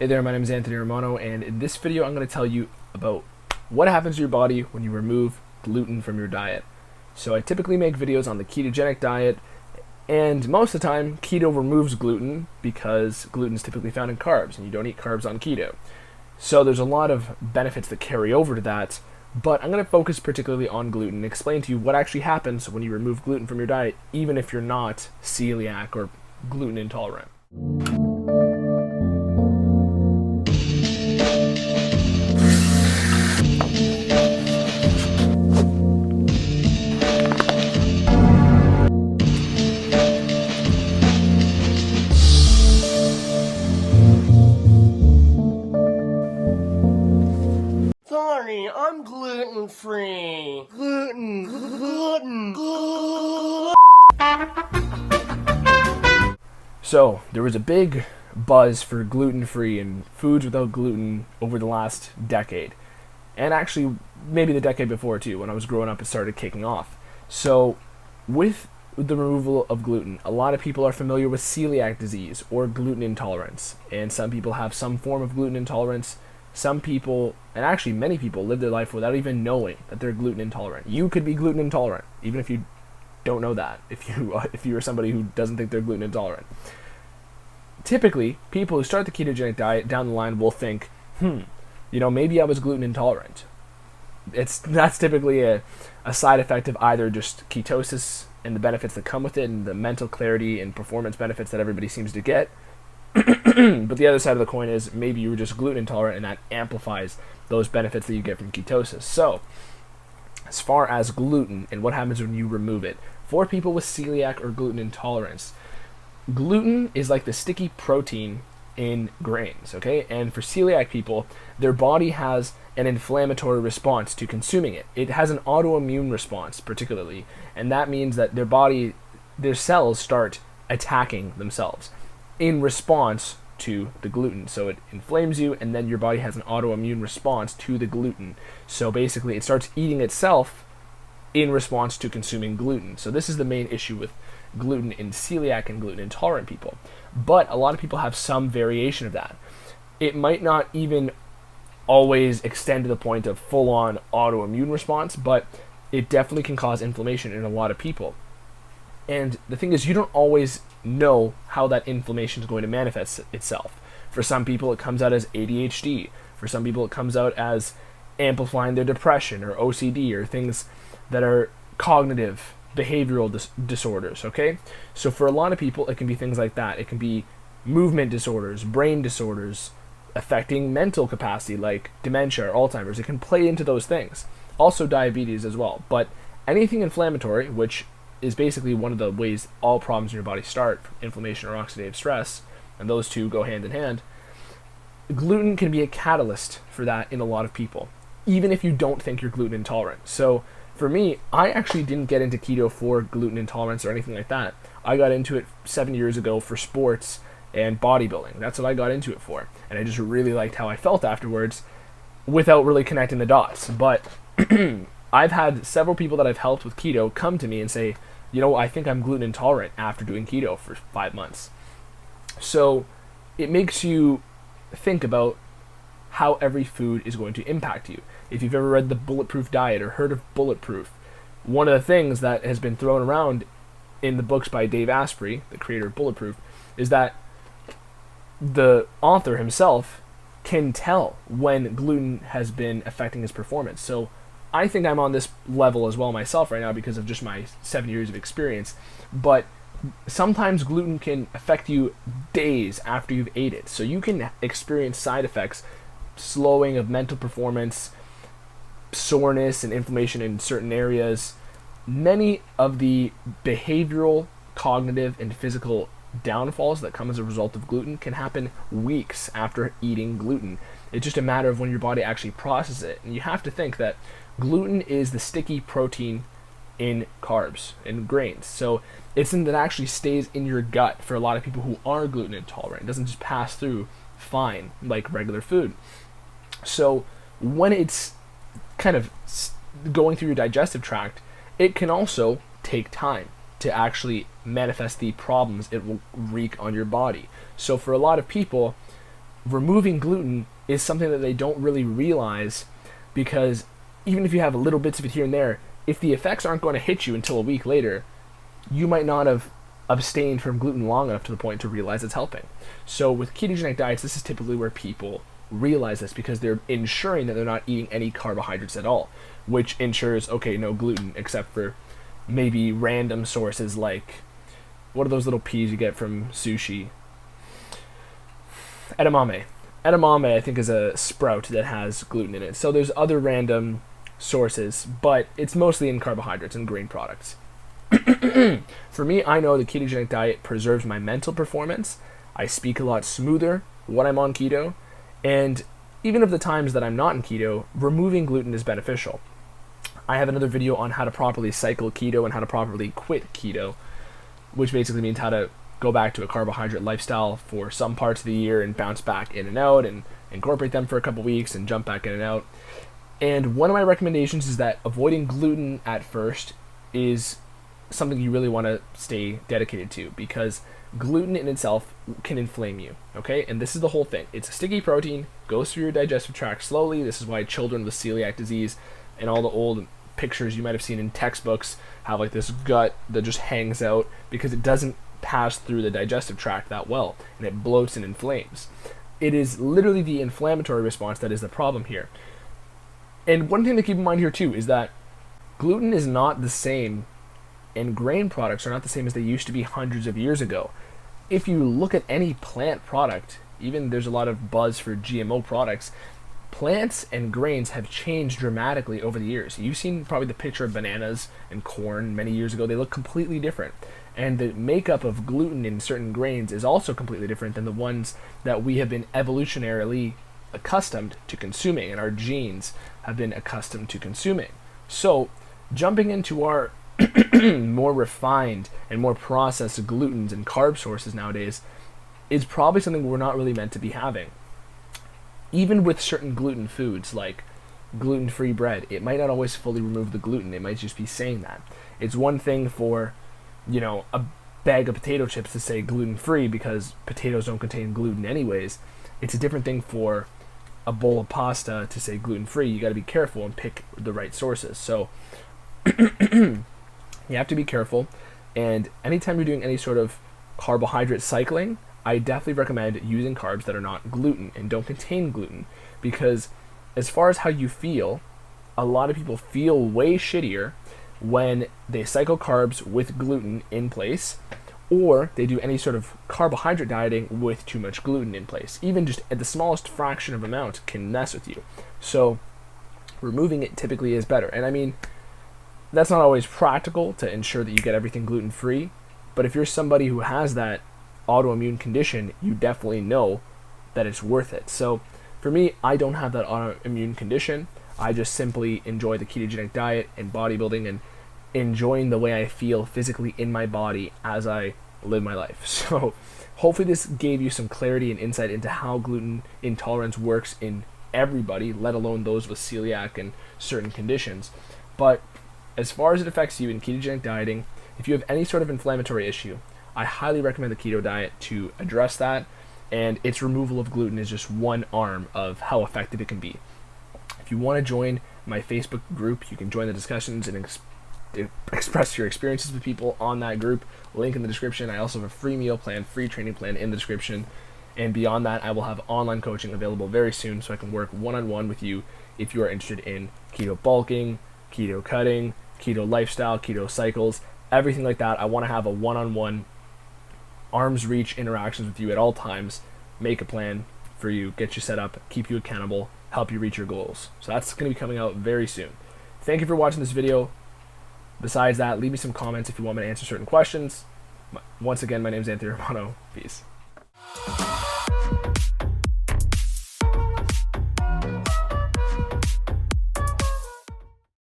Hey there, my name is Anthony Romano, and in this video I'm going to tell you about what happens to your body when you remove gluten from your diet. So I typically make videos on the ketogenic diet, and most of the time keto removes gluten because gluten is typically found in carbs, and you don't eat carbs on keto. So there's a lot of benefits that carry over to that, but I'm going to focus particularly on gluten and explain to you what actually happens when you remove gluten from your diet, even if you're not celiac or gluten intolerant. Sorry, I'm gluten-free. Gluten. So, there was a big buzz for gluten-free and foods without gluten over the last decade. And actually, maybe the decade before too. When I was growing up, it started kicking off. So, with the removal of gluten, a lot of people are familiar with celiac disease or gluten intolerance. And some people have some form of gluten intolerance. Some people, and actually many people, live their life without even knowing that they're gluten intolerant. You could be gluten intolerant, even if you don't know that, if you are somebody who doesn't think they're gluten intolerant. Typically, people who start the ketogenic diet down the line will think, maybe I was gluten intolerant. That's typically a side effect of either just ketosis and the benefits that come with it and the mental clarity and performance benefits that everybody seems to get. But the other side of the coin is maybe you were just gluten intolerant, and that amplifies those benefits that you get from ketosis. So, as far as gluten and what happens when you remove it, for people with celiac or gluten intolerance, gluten is like the sticky protein in grains, okay? And for celiac people, their body has an inflammatory response to consuming it. It has an autoimmune response, particularly, and that means that their cells start attacking themselves in response to the gluten. So it inflames you, and then your body has an autoimmune response to the gluten. So basically, it starts eating itself in response to consuming gluten. So this is the main issue with gluten in celiac and gluten intolerant people. But a lot of people have some variation of that. It might not even always extend to the point of full-on autoimmune response, but it definitely can cause inflammation in a lot of people. And the thing is, you don't always know how that inflammation is going to manifest itself. For some people, it comes out as ADHD. For some people, it comes out as amplifying their depression or OCD or things that are cognitive, behavioral disorders, okay? So for a lot of people, it can be things like that. It can be movement disorders, brain disorders, affecting mental capacity like dementia or Alzheimer's. It can play into those things. Also diabetes as well. But anything inflammatory, which is basically one of the ways all problems in your body start, inflammation or oxidative stress, and those two go hand in hand, gluten can be a catalyst for that in a lot of people, even if you don't think you're gluten intolerant. So for me, I actually didn't get into keto for gluten intolerance or anything like that. I got into it 7 years ago for sports and bodybuilding. That's what I got into it for. And I just really liked how I felt afterwards without really connecting the dots. But I've had several people that I've helped with keto come to me and say, I think I'm gluten intolerant after doing keto for 5 months. So it makes you think about how every food is going to impact you. If you've ever read the Bulletproof Diet or heard of Bulletproof, one of the things that has been thrown around in the books by Dave Asprey, the creator of Bulletproof, is that the author himself can tell when gluten has been affecting his performance. So I think I'm on this level as well myself right now because of just my 7 years of experience. But sometimes gluten can affect you days after you've ate it. So you can experience side effects, slowing of mental performance, soreness and inflammation in certain areas. Many of the behavioral, cognitive, and physical downfalls that come as a result of gluten can happen weeks after eating gluten. It's just a matter of when your body actually processes it. And you have to think that gluten is the sticky protein in carbs, in grains. So it's something that actually stays in your gut for a lot of people who are gluten intolerant. It doesn't just pass through fine like regular food. So when it's kind of going through your digestive tract, it can also take time to actually manifest the problems it will wreak on your body. So for a lot of people, removing gluten is something that they don't really realize, because even if you have little bits of it here and there, if the effects aren't going to hit you until a week later, you might not have abstained from gluten long enough to the point to realize it's helping. So with ketogenic diets, this is typically where people realize this, because they're ensuring that they're not eating any carbohydrates at all, which ensures, okay, no gluten except for maybe random sources like, what are those little peas you get from sushi? Edamame. Edamame, I think, is a sprout that has gluten in it. So there's other random sources, but it's mostly in carbohydrates and grain products. For me, I know the ketogenic diet preserves my mental performance. I speak a lot smoother when I'm on keto, and even of the times that I'm not in keto, removing gluten is beneficial. I have another video on how to properly cycle keto and how to properly quit keto, which basically means how to go back to a carbohydrate lifestyle for some parts of the year and bounce back in and out and incorporate them for a couple weeks and jump back in and out. And one of my recommendations is that avoiding gluten at first is something you really want to stay dedicated to, because gluten in itself can inflame you, okay? And this is the whole thing. It's a sticky protein, goes through your digestive tract slowly. This is why children with celiac disease and all the old pictures you might have seen in textbooks have like this gut that just hangs out, because it doesn't pass through the digestive tract that well, and it bloats and inflames. It is literally the inflammatory response that is the problem here. And one thing to keep in mind here too is that gluten is not the same, and grain products are not the same as they used to be hundreds of years ago. If you look at any plant product, even there's a lot of buzz for GMO products, plants and grains have changed dramatically over the years. You've seen probably the picture of bananas and corn many years ago. They look completely different. And the makeup of gluten in certain grains is also completely different than the ones that we have been evolutionarily accustomed to consuming, and our genes have been accustomed to consuming. So, jumping into our more refined and more processed glutens and carb sources nowadays is probably something we're not really meant to be having. Even with certain gluten foods like gluten-free bread, it might not always fully remove the gluten. It might just be saying that. It's one thing for, a bag of potato chips to say gluten-free because potatoes don't contain gluten anyways. It's a different thing for a bowl of pasta to say gluten-free. You got to be careful and pick the right sources. So you have to be careful, and anytime you're doing any sort of carbohydrate cycling, I definitely recommend using carbs that are not gluten and don't contain gluten, because as far as how you feel, a lot of people feel way shittier when they cycle carbs with gluten in place, or they do any sort of carbohydrate dieting with too much gluten in place. Even just at the smallest fraction of amount can mess with you. So removing it typically is better. And I mean, that's not always practical to ensure that you get everything gluten-free, but if you're somebody who has that autoimmune condition, you definitely know that it's worth it. So for me, I don't have that autoimmune condition. I just simply enjoy the ketogenic diet and bodybuilding and enjoying the way I feel physically in my body as I live my life. So hopefully this gave you some clarity and insight into how gluten intolerance works in everybody, let alone those with celiac and certain conditions. But as far as it affects you in ketogenic dieting, if you have any sort of inflammatory issue, I highly recommend the keto diet to address that, and its removal of gluten is just one arm of how effective it can be. If you want to join my Facebook group, you can join the discussions and express your experiences with people on that group. Link in the description. I also have a free meal plan, free training plan in the description. And beyond that, I will have online coaching available very soon, so I can work one-on-one with you if you are interested in keto bulking, keto cutting, keto lifestyle, keto cycles, everything like that. I want to have a one-on-one arm's reach interactions with you at all times, make a plan for you, get you set up, keep you accountable, help you reach your goals. So that's going to be coming out very soon. Thank you for watching this video. Besides that, leave me some comments if you want me to answer certain questions. Once again, my name is Anthony Romano. Peace.